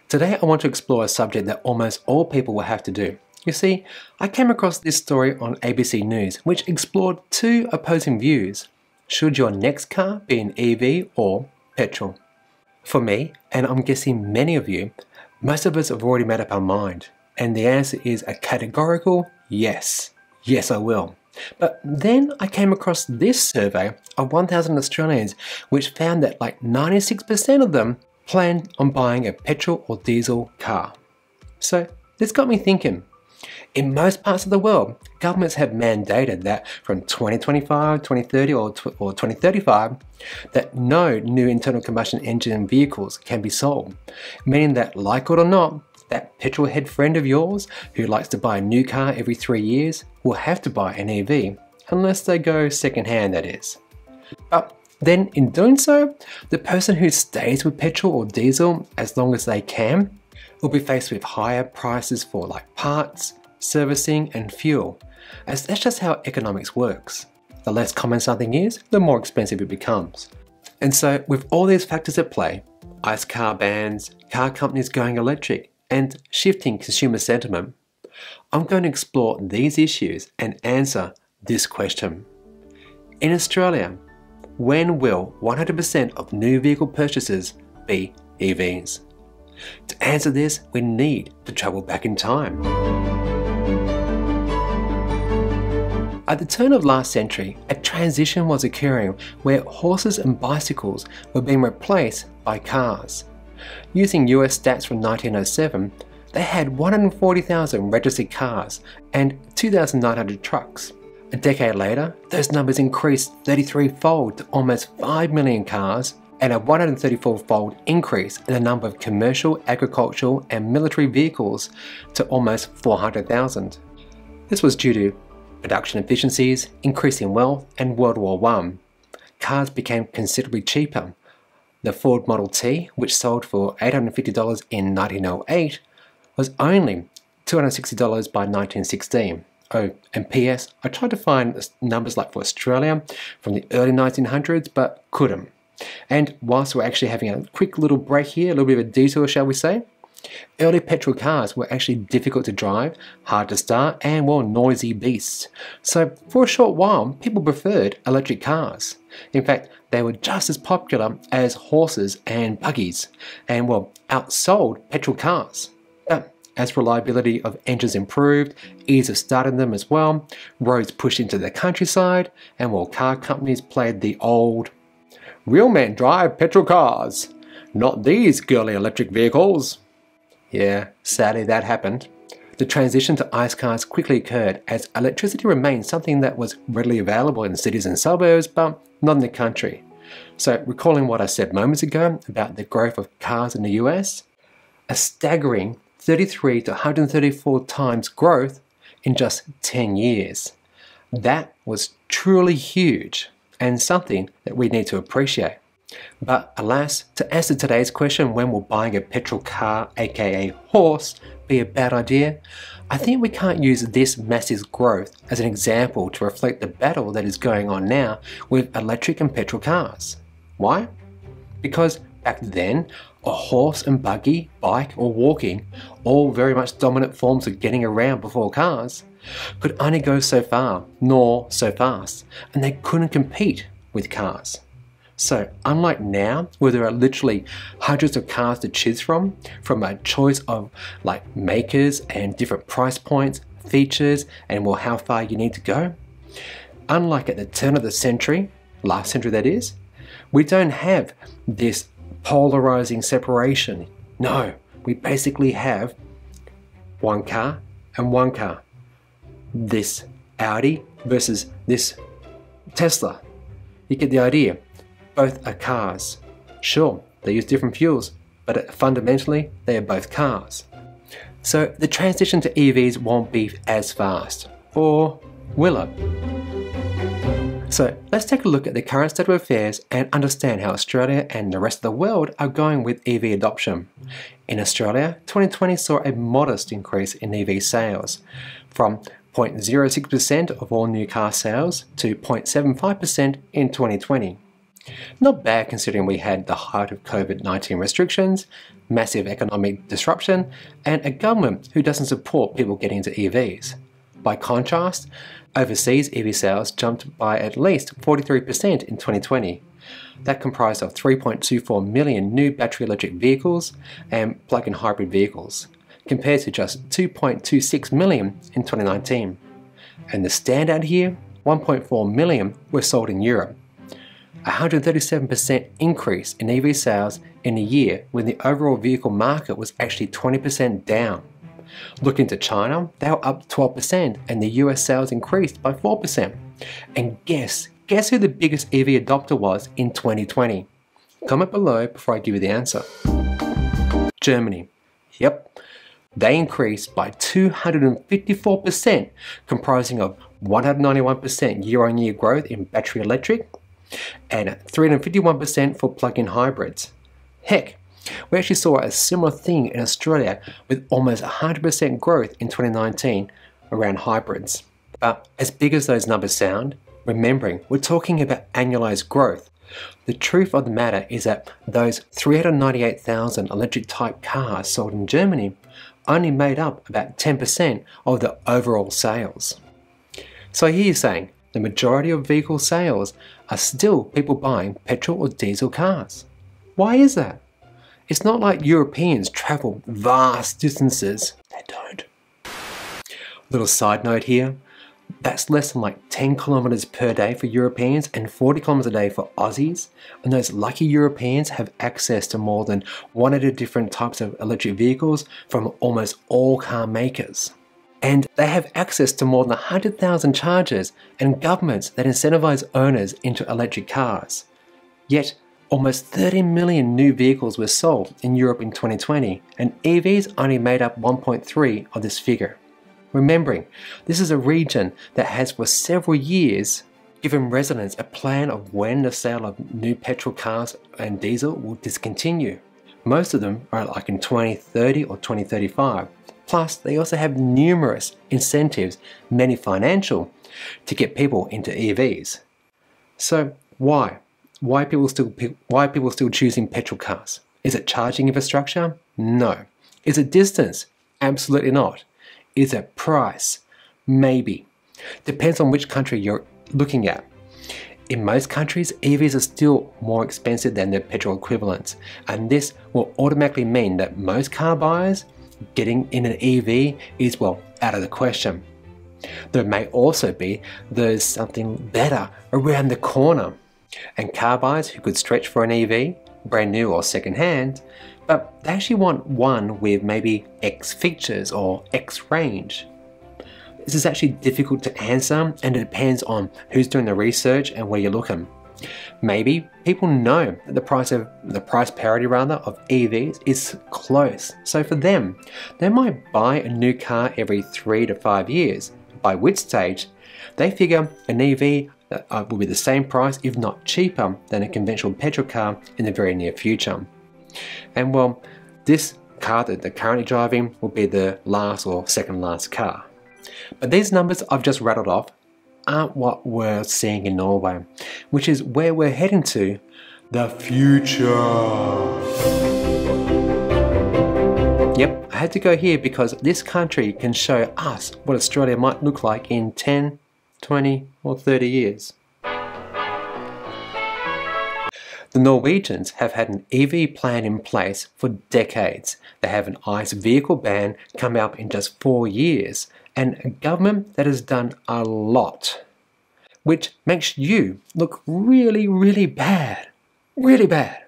Today I want to explore a subject that almost all people will have to do. You see, I came across this story on ABC News which explored two opposing views. Should your next car be an EV or petrol? For me, and I'm guessing many of you, most of us have already made up our mind, and the answer is a categorical yes. Yes, I will. But then I came across this survey of 1,000 Australians which found that like 96% of them plan on buying a petrol or diesel car. So this got me thinking. In most parts of the world, governments have mandated that from 2025, 2030 or 2035 that no new internal combustion engine vehicles can be sold, meaning that, like it or not, that petrol head friend of yours who likes to buy a new car every 3 years will have to buy an EV, unless they go second-hand, that is. But then in doing so, the person who stays with petrol or diesel as long as they can will be faced with higher prices for like parts, servicing and fuel, as that's just how economics works. The less common something is, the more expensive it becomes. And so with all these factors at play, ICE car bans, car companies going electric, and shifting consumer sentiment, I'm going to explore these issues and answer this question. In Australia, when will 100% of new vehicle purchases be EVs? To answer this, we need to travel back in time. At the turn of last century, a transition was occurring where horses and bicycles were being replaced by cars. Using US stats from 1907, they had 140,000 registered cars and 2,900 trucks. A decade later, those numbers increased 33-fold to almost 5 million cars and a 134-fold increase in the number of commercial, agricultural and military vehicles to almost 400,000. This was due to production efficiencies, increasing wealth and World War I. Cars became considerably cheaper. The Ford Model T, which sold for $850 in 1908, was only $260 by 1916. Oh, and PS, I tried to find numbers like for Australia from the early 1900s, but couldn't. And whilst we're actually having a quick little break here, a little bit of a detour, shall we say, early petrol cars were actually difficult to drive, hard to start, and well, noisy beasts. So for a short while, people preferred electric cars. In fact, they were just as popular as horses and buggies, and well, outsold petrol cars. But as reliability of engines improved, ease of starting them as well, roads pushed into the countryside, and well, car companies played the old "real men drive petrol cars, not these girly electric vehicles." Yeah, sadly that happened. The transition to ICE cars quickly occurred as electricity remained something that was readily available in cities and suburbs, but not in the country. So recalling what I said moments ago about the growth of cars in the US, a staggering 33 to 134 times growth in just 10 years. That was truly huge and something that we need to appreciate. But alas, to answer today's question, when will buying a petrol car, aka horse, be a bad idea? I think we can't use this massive growth as an example to reflect the battle that is going on now with electric and petrol cars. Why? Because back then, a horse and buggy, bike or walking, all very much dominant forms of getting around before cars, could only go so far, nor so fast, and they couldn't compete with cars. So unlike now, where there are literally hundreds of cars to choose from a choice of like makers and different price points, features, and well, how far you need to go, unlike at the turn of the century, last century that is, we don't have this polarizing separation. No, we basically have one car and one car. This Audi versus this Tesla. You get the idea. Both are cars. Sure, they use different fuels, but fundamentally, they are both cars. So the transition to EVs won't be as fast, or will it? So let's take a look at the current state of affairs and understand how Australia and the rest of the world are going with EV adoption. In Australia, 2020 saw a modest increase in EV sales, from 0.06% of all new car sales to 0.75% in 2020. Not bad considering we had the height of COVID-19 restrictions, massive economic disruption, and a government who doesn't support people getting into EVs. By contrast, overseas EV sales jumped by at least 43% in 2020. That comprised of 3.24 million new battery electric vehicles and plug-in hybrid vehicles, compared to just 2.26 million in 2019. And the standout here, 1.4 million were sold in Europe. A 137% increase in EV sales in a year when the overall vehicle market was actually 20% down. Looking to China, they were up 12% and the US sales increased by 4%. And guess who the biggest EV adopter was in 2020? Comment below before I give you the answer. Germany. Yep, they increased by 254%, comprising of 191% year-on-year growth in battery electric and 351% for plug-in hybrids. Heck, we actually saw a similar thing in Australia with almost 100% growth in 2019 around hybrids. But as big as those numbers sound, remembering we're talking about annualized growth, the truth of the matter is that those 398,000 electric type cars sold in Germany only made up about 10% of the overall sales. So I hear you saying the majority of vehicle sales are still people buying petrol or diesel cars. Why is that? It's not like Europeans travel vast distances. They don't. Little side note here, that's less than like 10 kilometers per day for Europeans and 40 kilometers a day for Aussies. And those lucky Europeans have access to more than 100 different types of electric vehicles from almost all car makers. And they have access to more than 100,000 chargers and governments that incentivize owners into electric cars. Yet, almost 30 million new vehicles were sold in Europe in 2020, and EVs only made up 1.3 of this figure. Remembering, this is a region that has for several years given residents a plan of when the sale of new petrol cars and diesel will discontinue. Most of them are like in 2030 or 2035. Plus, they also have numerous incentives, many financial, to get people into EVs. So why? Why are people still choosing petrol cars? Is it charging infrastructure? No. Is it distance? Absolutely not. Is it price? Maybe. Depends on which country you're looking at. In most countries, EVs are still more expensive than their petrol equivalents, and this will automatically mean that most car buyers getting in an EV is, well, out of the question. There may also be there's something better around the corner, and car buyers who could stretch for an EV, brand new or second hand, but they actually want one with maybe X features or X range. This is actually difficult to answer, and it depends on who's doing the research and where you're looking. Maybe people know that the price parity of EVs is close, so for them, they might buy a new car every 3 to 5 years, by which stage they figure an EV will be the same price, if not cheaper, than a conventional petrol car in the very near future. And well, this car that they're currently driving will be the last or second last car. But these numbers I've just rattled off aren't what we're seeing in Norway, which is where we're heading to, the future. Yep, I had to go here because this country can show us what Australia might look like in 10, 20 or 30 years. The Norwegians have had an EV plan in place for decades. They have an ICE vehicle ban come up in just 4 years, and a government that has done a lot, which makes you look really, really bad. Really bad.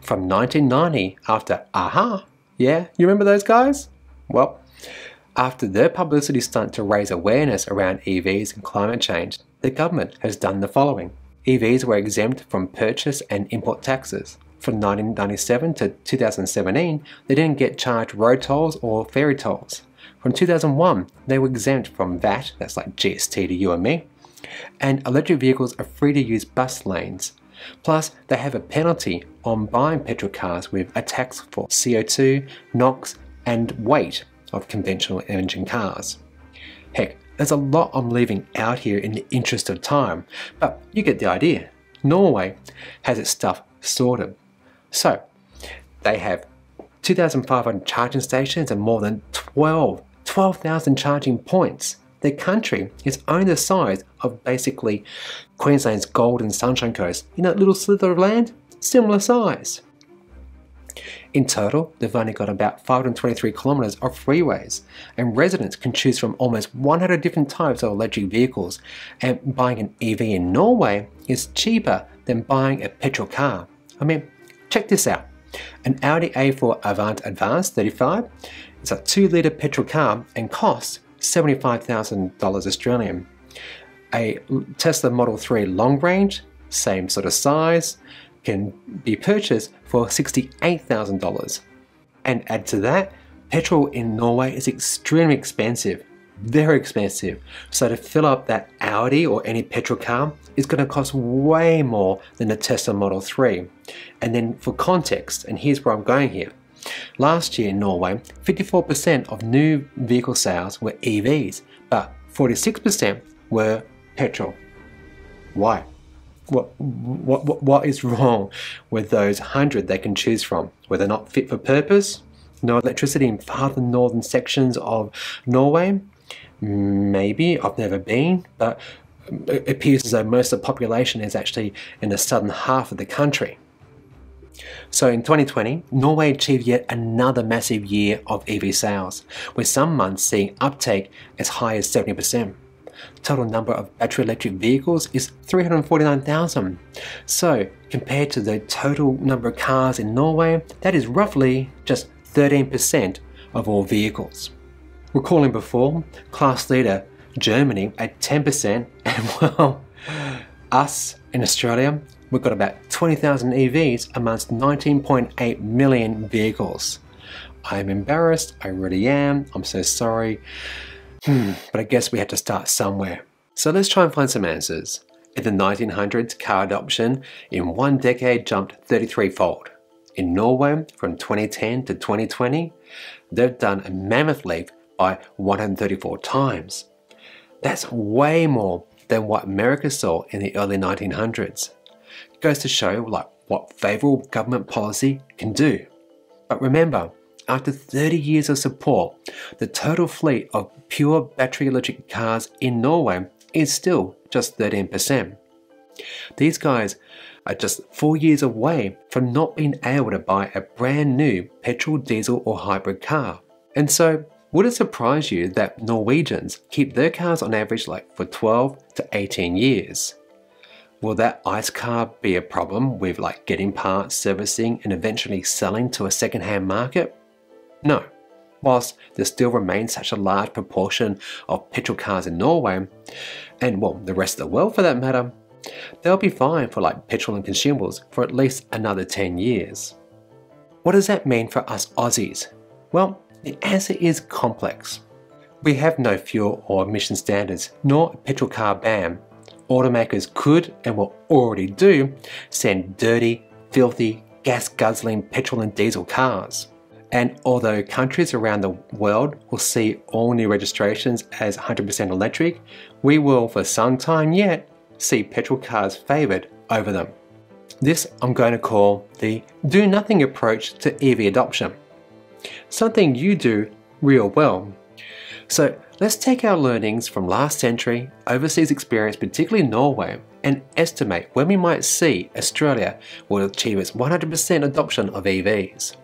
From 1990, after AHA, yeah, you remember those guys? Well, after their publicity stunt to raise awareness around EVs and climate change, the government has done the following. EVs were exempt from purchase and import taxes. From 1997 to 2017, they didn't get charged road tolls or ferry tolls. From 2001, they were exempt from VAT, that's like GST to you and me, and electric vehicles are free to use bus lanes. Plus, they have a penalty on buying petrol cars with a tax for CO2, NOx, and weight of conventional engine cars. Heck, there's a lot I'm leaving out here in the interest of time, but you get the idea. Norway has its stuff sorted. So, they have 2,500 charging stations and more than 12,000 charging points. Their country is only the size of basically Queensland's Golden Sunshine Coast. You know, that little slither of land? Similar size. In total, they've only got about 523 kilometres of freeways, and residents can choose from almost 100 different types of electric vehicles, and buying an EV in Norway is cheaper than buying a petrol car. I mean, check this out. An Audi A4 Avant Advanced 35 is a 2-litre petrol car and costs $75,000 Australian. A Tesla Model 3 long range, same sort of size, can be purchased for $68,000. And add to that, petrol in Norway is extremely expensive, very expensive. So to fill up that Audi or any petrol car is going to cost way more than the Tesla Model 3. And then for context, and here's where I'm going here. Last year in Norway, 54% of new vehicle sales were EVs, but 46% were petrol. Why? What is wrong with those 100 they can choose from? Were they not fit for purpose? No electricity in far the northern sections of Norway? Maybe, I've never been, but it appears as though most of the population is actually in the southern half of the country. So in 2020, Norway achieved yet another massive year of EV sales, with some months seeing uptake as high as 70%. Total number of battery electric vehicles is 349,000. So compared to the total number of cars in Norway, that is roughly just 13% of all vehicles. Recalling before, class leader Germany at 10%, and well, us in Australia, we've got about 20,000 EVs amongst 19.8 million vehicles. I'm embarrassed, I really am, I'm so sorry. But I guess we had to start somewhere. So let's try and find some answers. In the 1900s, car adoption in one decade jumped 33-fold. In Norway, from 2010 to 2020, they've done a mammoth leap by 134 times. That's way more than what America saw in the early 1900s. It goes to show what favourable government policy can do. But remember, after 30 years of support, the total fleet of pure battery electric cars in Norway is still just 13%. These guys are just 4 years away from not being able to buy a brand new petrol, diesel or hybrid car. And so, would it surprise you that Norwegians keep their cars on average for 12 to 18 years? Will that ICE car be a problem with getting parts, servicing and eventually selling to a second-hand market? No. Whilst there still remains such a large proportion of petrol cars in Norway, and well, the rest of the world for that matter, they'll be fine for petrol and consumables for at least another 10 years. What does that mean for us Aussies? Well, the answer is complex. We have no fuel or emission standards, nor a petrol car ban. Automakers could, and will already do, send dirty, filthy, gas-guzzling petrol and diesel cars. And although countries around the world will see all new registrations as 100% electric, we will for some time yet see petrol cars favoured over them. This I'm going to call the do-nothing approach to EV adoption. Something you do real well. So let's take our learnings from last century, overseas experience, particularly Norway, and estimate when we might see Australia will achieve its 100% adoption of EVs.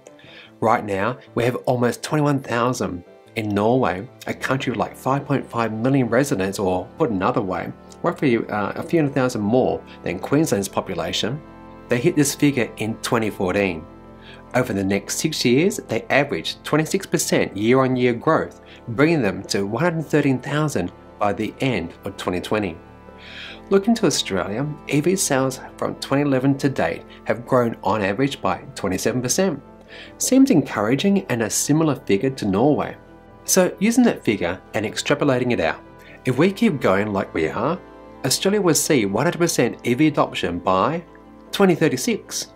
Right now, we have almost 21,000. In Norway, a country with 5.5 million residents, or put another way, roughly a few hundred thousand more than Queensland's population, they hit this figure in 2014. Over the next 6 years, they averaged 26% year-on-year growth, bringing them to 113,000 by the end of 2020. Looking to Australia, EV sales from 2011 to date have grown on average by 27%. Seems encouraging and a similar figure to Norway. So using that figure and extrapolating it out, if we keep going like we are, Australia will see 100% EV adoption by 2036.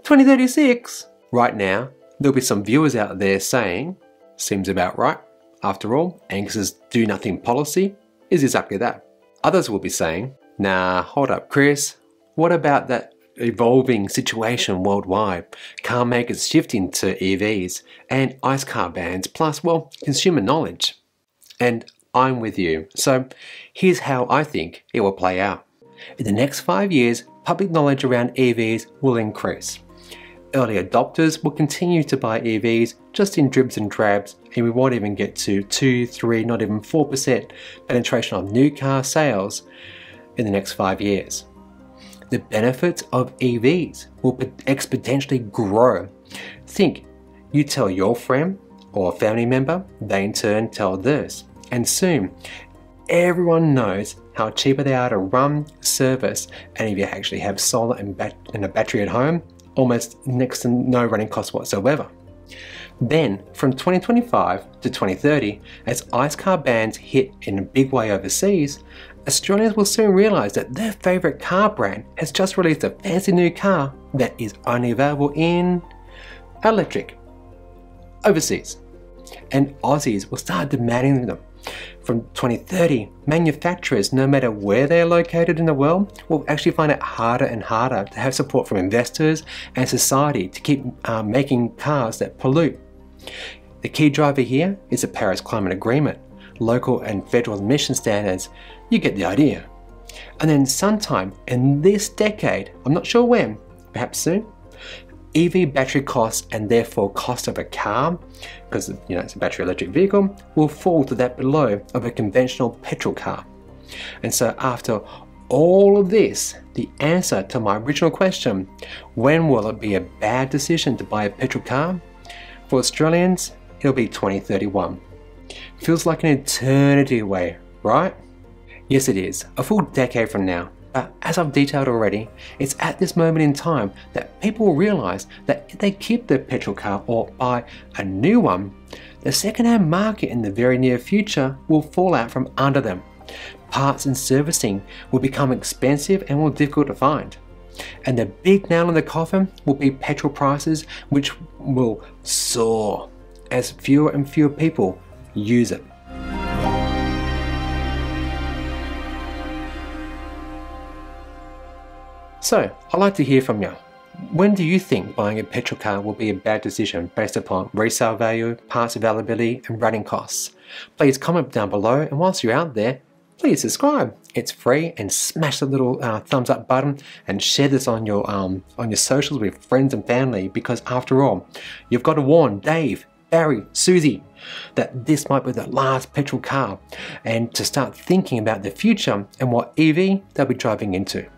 2036? Right now, there'll be some viewers out there saying, seems about right. After all, Angus's do-nothing policy is exactly that. Others will be saying, nah, hold up Chris, what about that evolving situation worldwide? Car makers shifting to EVs and ICE car bans, plus, well, consumer knowledge. And I'm with you. So here's how I think it will play out. In the next 5 years, public knowledge around EVs will increase. Early adopters will continue to buy EVs just in dribs and drabs, and we won't even get to 2, 3, not even 4% penetration of new car sales in the next 5 years. The benefits of EVs will exponentially grow. Think, you tell your friend or family member, they in turn tell theirs, and soon everyone knows how cheaper they are to run, service, and if you actually have solar and a battery at home, almost next to no running costs whatsoever. Then, from 2025 to 2030, as ICE car bans hit in a big way overseas, Australians will soon realise that their favourite car brand has just released a fancy new car that is only available in electric overseas. And Aussies will start demanding them. From 2030, manufacturers, no matter where they are located in the world, will actually find it harder and harder to have support from investors and society to keep making cars that pollute. The key driver here is the Paris Climate Agreement, local and federal emission standards. You get the idea. And then sometime in this decade, I'm not sure when, perhaps soon, EV battery costs and therefore cost of a car, because it's a battery electric vehicle, will fall to that below of a conventional petrol car. And so after all of this, the answer to my original question, when will it be a bad decision to buy a petrol car? For Australians, it'll be 2031. Feels like an eternity away, right? Yes, it is, a full decade from now. But as I've detailed already, it's at this moment in time that people will realise that if they keep their petrol car or buy a new one, the second-hand market in the very near future will fall out from under them. Parts and servicing will become expensive and more difficult to find. And the big nail in the coffin will be petrol prices, which will soar as fewer and fewer people use it. So, I'd like to hear from you. When do you think buying a petrol car will be a bad decision based upon resale value, parts availability, and running costs? Please comment down below, and whilst you're out there, please subscribe. It's free, and smash the little thumbs up button and share this on your socials with friends and family, because after all, you've got to warn Dave, Barry, Susie that this might be the last petrol car, and to start thinking about the future and what EV they'll be driving into.